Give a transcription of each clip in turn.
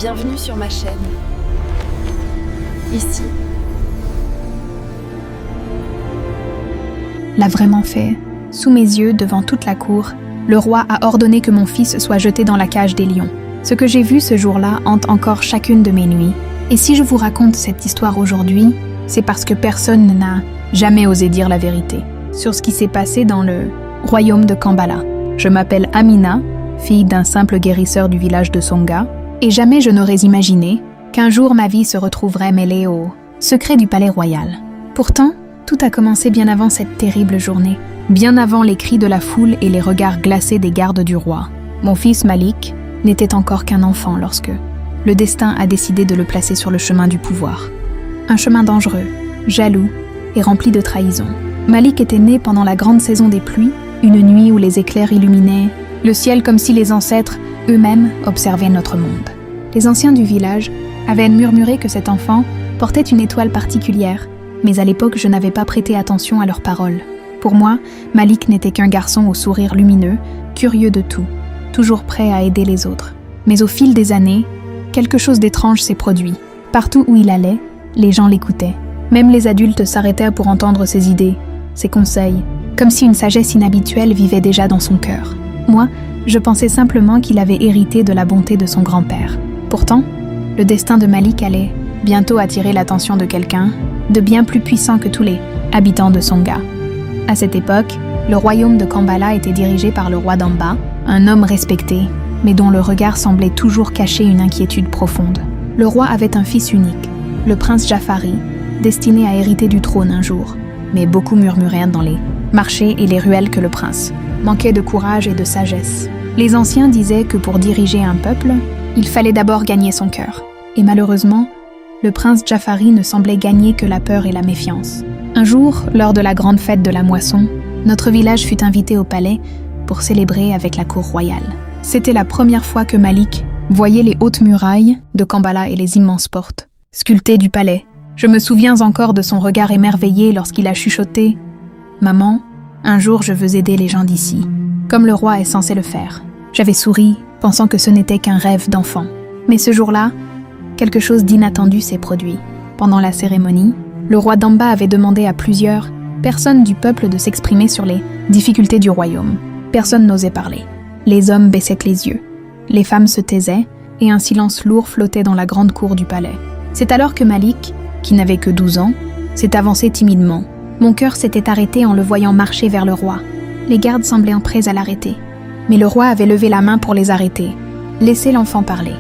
Bienvenue sur ma chaîne. Ici. L'a vraiment fait. Sous mes yeux, devant toute la cour, le roi a ordonné que mon fils soit jeté dans la cage des lions. Ce que j'ai vu ce jour-là hante encore chacune de mes nuits. Et si je vous raconte cette histoire aujourd'hui, c'est parce que personne n'a jamais osé dire la vérité sur ce qui s'est passé dans le royaume de Kambala. Je m'appelle Amina, fille d'un simple guérisseur du village de Songa, et jamais je n'aurais imaginé qu'un jour ma vie se retrouverait mêlée aux secrets du palais royal. Pourtant, tout a commencé bien avant cette terrible journée, bien avant les cris de la foule et les regards glacés des gardes du roi. Mon fils Malik n'était encore qu'un enfant lorsque le destin a décidé de le placer sur le chemin du pouvoir. Un chemin dangereux, jaloux et rempli de trahison. Malik était né pendant la grande saison des pluies, une nuit où les éclairs illuminaient le ciel comme si les ancêtres eux-mêmes observaient notre monde. Les anciens du village avaient murmuré que cet enfant portait une étoile particulière, mais à l'époque je n'avais pas prêté attention à leurs paroles. Pour moi, Malik n'était qu'un garçon au sourire lumineux, curieux de tout, toujours prêt à aider les autres. Mais au fil des années, quelque chose d'étrange s'est produit. Partout où il allait, les gens l'écoutaient. Même les adultes s'arrêtaient pour entendre ses idées, ses conseils, comme si une sagesse inhabituelle vivait déjà dans son cœur. Moi, je pensais simplement qu'il avait hérité de la bonté de son grand-père. Pourtant, le destin de Malik allait bientôt attirer l'attention de quelqu'un de bien plus puissant que tous les habitants de Songa. À cette époque, le royaume de Kambala était dirigé par le roi d'Amba, un homme respecté, mais dont le regard semblait toujours cacher une inquiétude profonde. Le roi avait un fils unique, le prince Jafari, destiné à hériter du trône un jour. Mais beaucoup murmuraient dans les marchés et les ruelles que le prince manquait de courage et de sagesse. Les anciens disaient que pour diriger un peuple, il fallait d'abord gagner son cœur. Et malheureusement, le prince Jafari ne semblait gagner que la peur et la méfiance. Un jour, lors de la grande fête de la moisson, notre village fut invité au palais pour célébrer avec la cour royale. C'était la première fois que Malik voyait les hautes murailles de Kambala et les immenses portes sculptées du palais. Je me souviens encore de son regard émerveillé lorsqu'il a chuchoté « Maman, un jour je veux aider les gens d'ici, comme le roi est censé le faire. » J'avais souri, pensant que ce n'était qu'un rêve d'enfant. Mais ce jour-là, quelque chose d'inattendu s'est produit. Pendant la cérémonie, le roi d'Amba avait demandé à plusieurs personnes du peuple de s'exprimer sur les difficultés du royaume. Personne n'osait parler. Les hommes baissaient les yeux, les femmes se taisaient, et un silence lourd flottait dans la grande cour du palais. C'est alors que Malik, qui n'avait que 12 ans, s'est avancé timidement. Mon cœur s'était arrêté en le voyant marcher vers le roi. Les gardes semblaient prêts à l'arrêter. Mais le roi avait levé la main pour les arrêter. « Laissez l'enfant parler »,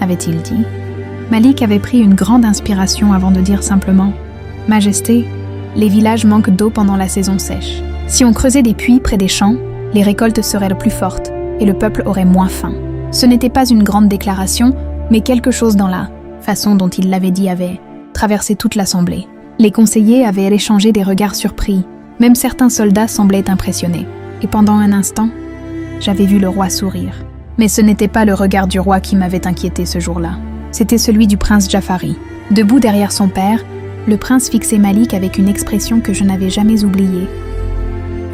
avait-il dit. Malik avait pris une grande inspiration avant de dire simplement « Majesté, les villages manquent d'eau pendant la saison sèche. Si on creusait des puits près des champs, les récoltes seraient le plus fortes et le peuple aurait moins faim. » Ce n'était pas une grande déclaration, mais quelque chose dans la façon dont il l'avait dit avait traversé toute l'assemblée. Les conseillers avaient échangé des regards surpris. Même certains soldats semblaient impressionnés. Et pendant un instant, j'avais vu le roi sourire. Mais ce n'était pas le regard du roi qui m'avait inquiété ce jour-là. C'était celui du prince Jafari. Debout derrière son père, le prince fixait Malik avec une expression que je n'avais jamais oubliée.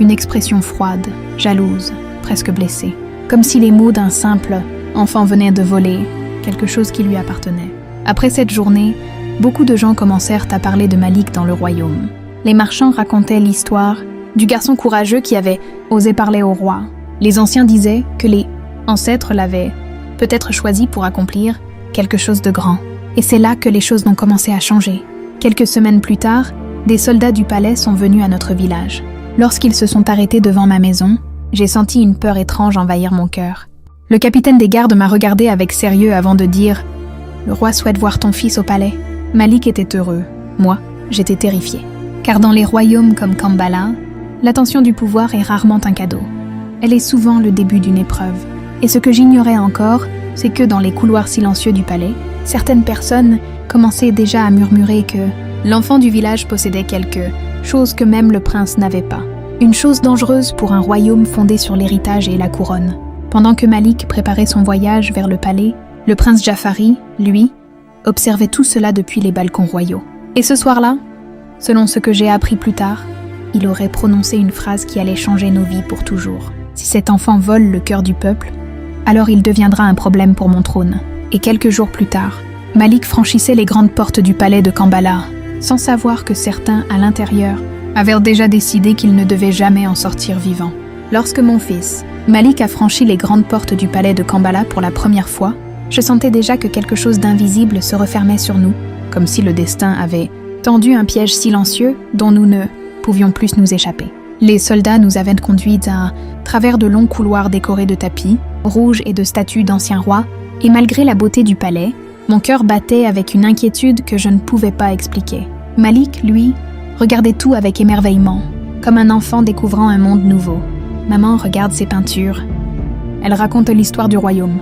Une expression froide, jalouse, presque blessée. Comme si les mots d'un simple enfant venaient de voler quelque chose qui lui appartenait. Après cette journée, beaucoup de gens commencèrent à parler de Malik dans le royaume. Les marchands racontaient l'histoire du garçon courageux qui avait osé parler au roi. Les anciens disaient que les ancêtres l'avaient peut-être choisi pour accomplir quelque chose de grand. Et c'est là que les choses ont commencé à changer. Quelques semaines plus tard, des soldats du palais sont venus à notre village. Lorsqu'ils se sont arrêtés devant ma maison, j'ai senti une peur étrange envahir mon cœur. Le capitaine des gardes m'a regardé avec sérieux avant de dire « Le roi souhaite voir ton fils au palais. » Malik était heureux. Moi, j'étais terrifiée. Car dans les royaumes comme Kambala, l'attention du pouvoir est rarement un cadeau. Elle est souvent le début d'une épreuve. Et ce que j'ignorais encore, c'est que dans les couloirs silencieux du palais, certaines personnes commençaient déjà à murmurer que l'enfant du village possédait quelque chose que même le prince n'avait pas. Une chose dangereuse pour un royaume fondé sur l'héritage et la couronne. Pendant que Malik préparait son voyage vers le palais, le prince Jafari, lui, observait tout cela depuis les balcons royaux. Et ce soir-là, selon ce que j'ai appris plus tard, il aurait prononcé une phrase qui allait changer nos vies pour toujours. Si cet enfant vole le cœur du peuple, alors il deviendra un problème pour mon trône. Et quelques jours plus tard, Malik franchissait les grandes portes du palais de Kambala, sans savoir que certains, à l'intérieur, avaient déjà décidé qu'il ne devait jamais en sortir vivant. Lorsque mon fils, Malik, a franchi les grandes portes du palais de Kambala pour la première fois, je sentais déjà que quelque chose d'invisible se refermait sur nous, comme si le destin avait tendu un piège silencieux dont nous ne pouvions plus nous échapper. Les soldats nous avaient conduits à travers de longs couloirs décorés de tapis, rouges et de statues d'anciens rois, et malgré la beauté du palais, mon cœur battait avec une inquiétude que je ne pouvais pas expliquer. Malik, lui, regardait tout avec émerveillement, comme un enfant découvrant un monde nouveau. Maman regarde ses peintures. Elle raconte l'histoire du royaume,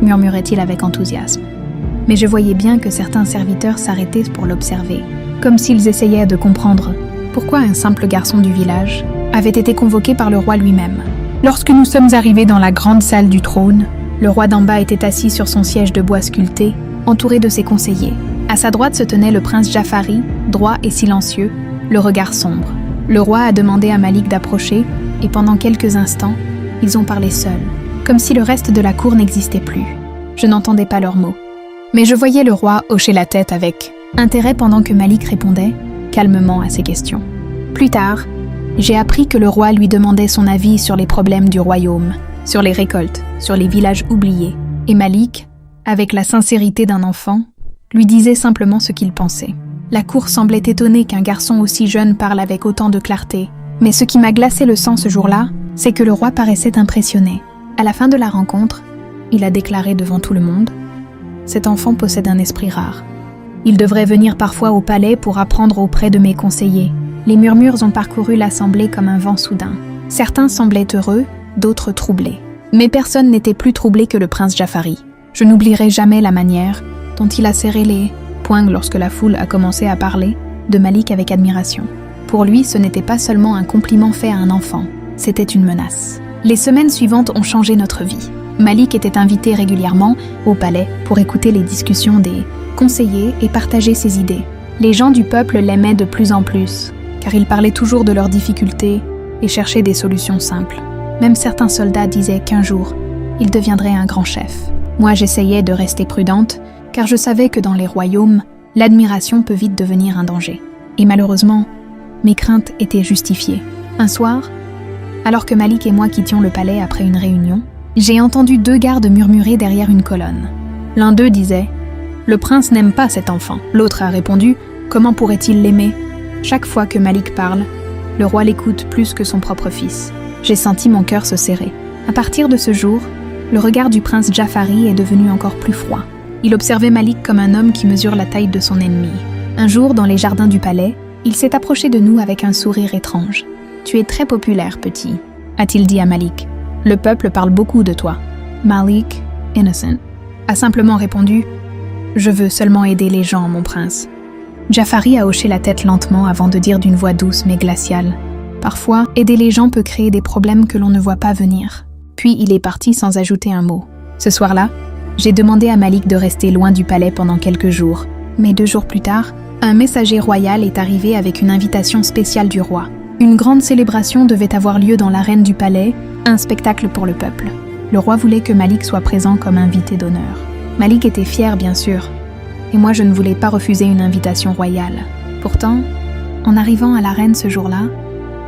murmurait-il avec enthousiasme. Mais je voyais bien que certains serviteurs s'arrêtaient pour l'observer, comme s'ils essayaient de comprendre pourquoi un simple garçon du village avait été convoqué par le roi lui-même. Lorsque nous sommes arrivés dans la grande salle du trône, le roi d'en bas était assis sur son siège de bois sculpté, entouré de ses conseillers. À sa droite se tenait le prince Jafari, droit et silencieux, le regard sombre. Le roi a demandé à Malik d'approcher, et pendant quelques instants, ils ont parlé seuls, comme si le reste de la cour n'existait plus. Je n'entendais pas leurs mots. Mais je voyais le roi hocher la tête avec intérêt pendant que Malik répondait calmement à ses questions. Plus tard, j'ai appris que le roi lui demandait son avis sur les problèmes du royaume, sur les récoltes, sur les villages oubliés. Et Malik, avec la sincérité d'un enfant, lui disait simplement ce qu'il pensait. La cour semblait étonnée qu'un garçon aussi jeune parle avec autant de clarté. Mais ce qui m'a glacé le sang ce jour-là, c'est que le roi paraissait impressionné. À la fin de la rencontre, il a déclaré devant tout le monde « Cet enfant possède un esprit rare. Il devrait venir parfois au palais pour apprendre auprès de mes conseillers. » Les murmures ont parcouru l'assemblée comme un vent soudain. Certains semblaient heureux, d'autres troublés. Mais personne n'était plus troublé que le prince Jafari. Je n'oublierai jamais la manière dont il a serré les poings lorsque la foule a commencé à parler de Malik avec admiration. Pour lui, ce n'était pas seulement un compliment fait à un enfant, c'était une menace. Les semaines suivantes ont changé notre vie. Malik était invité régulièrement au palais pour écouter les discussions des conseillers et partager ses idées. Les gens du peuple l'aimaient de plus en plus, car il parlait toujours de leurs difficultés et cherchait des solutions simples. Même certains soldats disaient qu'un jour, il deviendrait un grand chef. Moi, j'essayais de rester prudente, car je savais que dans les royaumes, l'admiration peut vite devenir un danger. Et malheureusement, mes craintes étaient justifiées. Un soir, alors que Malik et moi quittions le palais après une réunion, j'ai entendu deux gardes murmurer derrière une colonne. L'un d'eux disait « Le prince n'aime pas cet enfant ». L'autre a répondu « Comment pourrait-il l'aimer ?» Chaque fois que Malik parle, le roi l'écoute plus que son propre fils. J'ai senti mon cœur se serrer. À partir de ce jour, le regard du prince Jafari est devenu encore plus froid. Il observait Malik comme un homme qui mesure la taille de son ennemi. Un jour, dans les jardins du palais, il s'est approché de nous avec un sourire étrange. « Tu es très populaire, petit », a-t-il dit à Malik. « Le peuple parle beaucoup de toi. » Malik, innocent, a simplement répondu « Je veux seulement aider les gens, mon prince. » Jafari a hoché la tête lentement avant de dire d'une voix douce mais glaciale « Parfois, aider les gens peut créer des problèmes que l'on ne voit pas venir. » Puis il est parti sans ajouter un mot. Ce soir-là, j'ai demandé à Malik de rester loin du palais pendant quelques jours. Mais 2 jours plus tard, un messager royal est arrivé avec une invitation spéciale du roi. Une grande célébration devait avoir lieu dans l'arène du palais, un spectacle pour le peuple. Le roi voulait que Malik soit présent comme invité d'honneur. Malik était fier, bien sûr, et moi je ne voulais pas refuser une invitation royale. Pourtant, en arrivant à l'arène ce jour-là,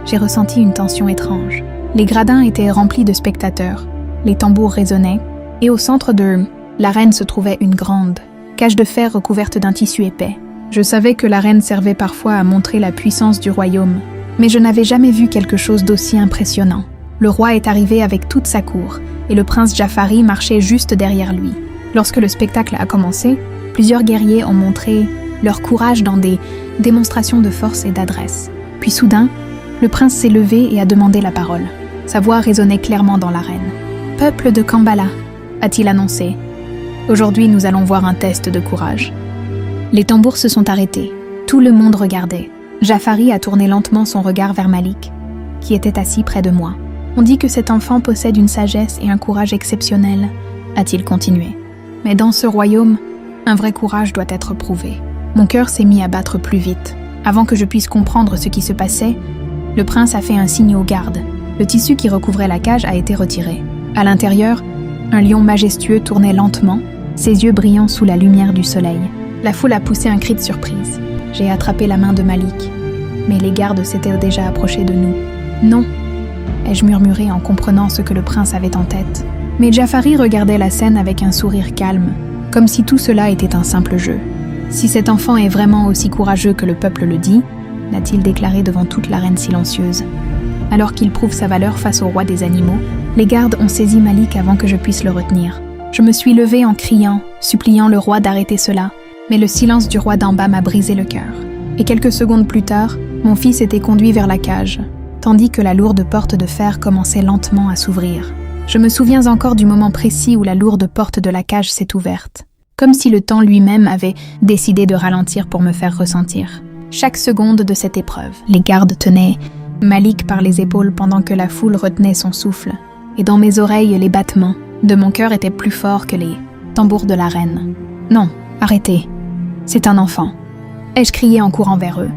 j'ai ressenti une tension étrange. Les gradins étaient remplis de spectateurs, les tambours résonnaient, et au centre de l'arène se trouvait une grande cage de fer recouverte d'un tissu épais. Je savais que l'arène servait parfois à montrer la puissance du royaume, mais je n'avais jamais vu quelque chose d'aussi impressionnant. Le roi est arrivé avec toute sa cour, et le prince Jafari marchait juste derrière lui. Lorsque le spectacle a commencé, plusieurs guerriers ont montré leur courage dans des démonstrations de force et d'adresse. Puis soudain, le prince s'est levé et a demandé la parole. Sa voix résonnait clairement dans l'arène. « Peuple de Kambala », a-t-il annoncé. « Aujourd'hui, nous allons voir un test de courage. » Les tambours se sont arrêtés. Tout le monde regardait. Jafari a tourné lentement son regard vers Malik, qui était assis près de moi. « On dit que cet enfant possède une sagesse et un courage exceptionnels, » a-t-il continué. « Mais dans ce royaume, un vrai courage doit être prouvé. » Mon cœur s'est mis à battre plus vite. Avant que je puisse comprendre ce qui se passait, le prince a fait un signe aux gardes. Le tissu qui recouvrait la cage a été retiré. À l'intérieur, un lion majestueux tournait lentement, ses yeux brillants sous la lumière du soleil. La foule a poussé un cri de surprise. J'ai attrapé la main de Malik, mais les gardes s'étaient déjà approchés de nous. « Non !» ai-je murmuré en comprenant ce que le prince avait en tête. Mais Jafari regardait la scène avec un sourire calme, comme si tout cela était un simple jeu. « Si cet enfant est vraiment aussi courageux que le peuple le dit, » n'a-t-il déclaré devant toute l'arène silencieuse. Alors qu'il prouve sa valeur face au roi des animaux, les gardes ont saisi Malik avant que je puisse le retenir. Je me suis levée en criant, suppliant le roi d'arrêter cela, mais le silence du roi d'en bas m'a brisé le cœur. Et quelques secondes plus tard, mon fils était conduit vers la cage, tandis que la lourde porte de fer commençait lentement à s'ouvrir. Je me souviens encore du moment précis où la lourde porte de la cage s'est ouverte, comme si le temps lui-même avait décidé de ralentir pour me faire ressentir chaque seconde de cette épreuve. Les gardes tenaient Malik par les épaules pendant que la foule retenait son souffle, et dans mes oreilles, les battements de mon cœur étaient plus forts que les tambours de la reine. « Non, arrêtez, c'est un enfant !» ai-je crié en courant vers eux.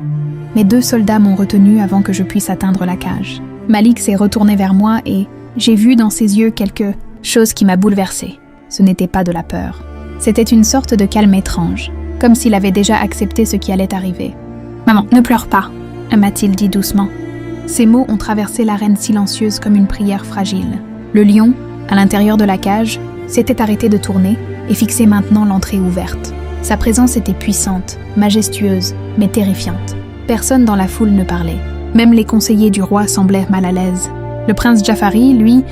Mes 2 soldats m'ont retenu avant que je puisse atteindre la cage. Malik s'est retourné vers moi et j'ai vu dans ses yeux quelque chose qui m'a bouleversée. Ce n'était pas de la peur. C'était une sorte de calme étrange, comme s'il avait déjà accepté ce qui allait arriver. « Maman, ne pleure pas !» m'a-t-il dit doucement. Ces mots ont traversé l'arène silencieuse comme une prière fragile. Le lion, à l'intérieur de la cage, s'était arrêté de tourner et fixait maintenant l'entrée ouverte. Sa présence était puissante, majestueuse, mais terrifiante. Personne dans la foule ne parlait. Même les conseillers du roi semblaient mal à l'aise. Le prince Jafari, lui,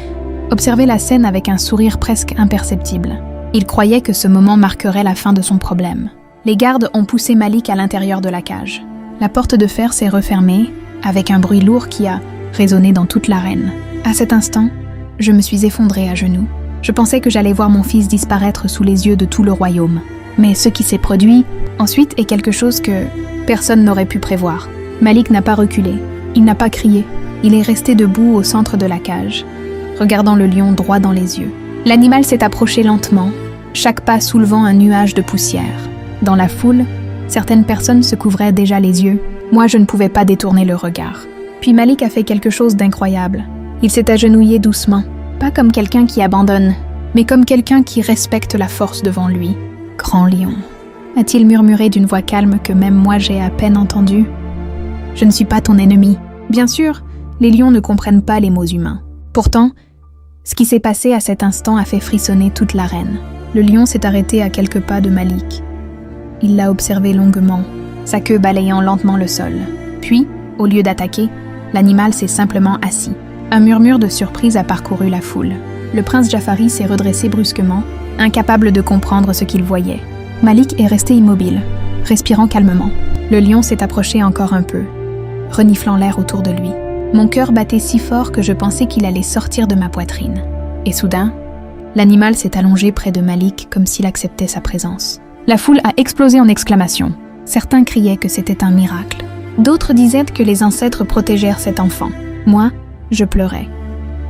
observait la scène avec un sourire presque imperceptible. Il croyait que ce moment marquerait la fin de son problème. Les gardes ont poussé Malik à l'intérieur de la cage. La porte de fer s'est refermée, avec un bruit lourd qui a résonné dans toute l'arène. À cet instant, je me suis effondrée à genoux. Je pensais que j'allais voir mon fils disparaître sous les yeux de tout le royaume. Mais ce qui s'est produit ensuite est quelque chose que personne n'aurait pu prévoir. Malik n'a pas reculé, il n'a pas crié. Il est resté debout au centre de la cage, regardant le lion droit dans les yeux. L'animal s'est approché lentement, chaque pas soulevant un nuage de poussière. Dans la foule, certaines personnes se couvraient déjà les yeux. Moi, je ne pouvais pas détourner le regard. Puis Malik a fait quelque chose d'incroyable. Il s'est agenouillé doucement, pas comme quelqu'un qui abandonne, mais comme quelqu'un qui respecte la force devant lui. « Grand lion », a-t-il murmuré d'une voix calme que même moi j'ai à peine entendue. « Je ne suis pas ton ennemi. » Bien sûr, les lions ne comprennent pas les mots humains. Pourtant, ce qui s'est passé à cet instant a fait frissonner toute l'arène. Le lion s'est arrêté à quelques pas de Malik. Il l'a observé longuement, sa queue balayant lentement le sol. Puis, au lieu d'attaquer, l'animal s'est simplement assis. Un murmure de surprise a parcouru la foule. Le prince Jafari s'est redressé brusquement, incapable de comprendre ce qu'il voyait. Malik est resté immobile, respirant calmement. Le lion s'est approché encore un peu, reniflant l'air autour de lui. Mon cœur battait si fort que je pensais qu'il allait sortir de ma poitrine. Et soudain, l'animal s'est allongé près de Malik comme s'il acceptait sa présence. La foule a explosé en exclamations. Certains criaient que c'était un miracle. D'autres disaient que les ancêtres protégèrent cet enfant. Moi, je pleurais,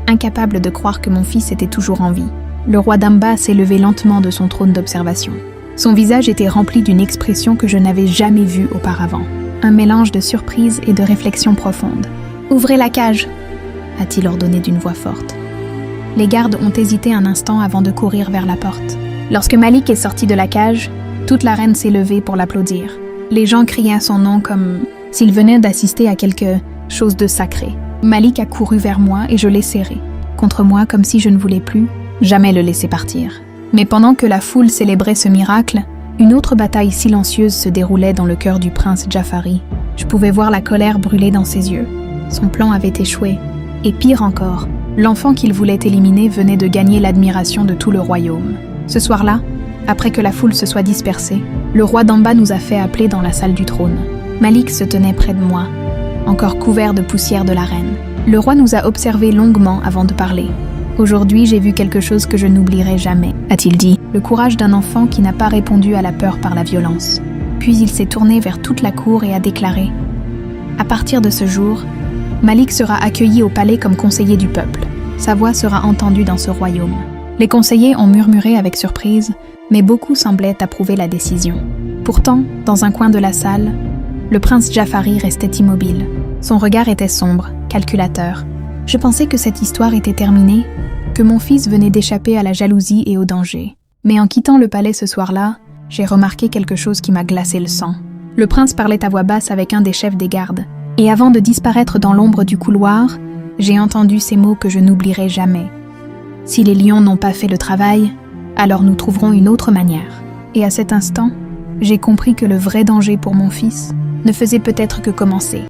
incapable de croire que mon fils était toujours en vie. Le roi d'Amba s'est levé lentement de son trône d'observation. Son visage était rempli d'une expression que je n'avais jamais vue auparavant. Un mélange de surprise et de réflexion profonde. « Ouvrez la cage !» a-t-il ordonné d'une voix forte. Les gardes ont hésité un instant avant de courir vers la porte. Lorsque Malik est sorti de la cage, toute l'arène s'est levée pour l'applaudir. Les gens criaient son nom comme s'il venait d'assister à quelque chose de sacré. Malik a couru vers moi et je l'ai serré, contre moi comme si je ne voulais plus jamais le laisser partir. Mais pendant que la foule célébrait ce miracle, une autre bataille silencieuse se déroulait dans le cœur du prince Jafari. Je pouvais voir la colère brûler dans ses yeux. Son plan avait échoué. Et pire encore, l'enfant qu'il voulait éliminer venait de gagner l'admiration de tout le royaume. Ce soir-là, après que la foule se soit dispersée, le roi d'Amba nous a fait appeler dans la salle du trône. Malik se tenait près de moi, encore couvert de poussière de la reine. Le roi nous a observés longuement avant de parler. « Aujourd'hui, j'ai vu quelque chose que je n'oublierai jamais », a-t-il dit. Le courage d'un enfant qui n'a pas répondu à la peur par la violence. Puis il s'est tourné vers toute la cour et a déclaré « À partir de ce jour, Malik sera accueilli au palais comme conseiller du peuple. Sa voix sera entendue dans ce royaume. » Les conseillers ont murmuré avec surprise, mais beaucoup semblaient approuver la décision. Pourtant, dans un coin de la salle, le prince Jafari restait immobile. Son regard était sombre, calculateur. Je pensais que cette histoire était terminée, que mon fils venait d'échapper à la jalousie et au danger. Mais en quittant le palais ce soir-là, j'ai remarqué quelque chose qui m'a glacé le sang. Le prince parlait à voix basse avec un des chefs des gardes. Et avant de disparaître dans l'ombre du couloir, j'ai entendu ces mots que je n'oublierai jamais. Si les lions n'ont pas fait le travail, alors nous trouverons une autre manière. Et à cet instant, j'ai compris que le vrai danger pour mon fils ne faisait peut-être que commencer.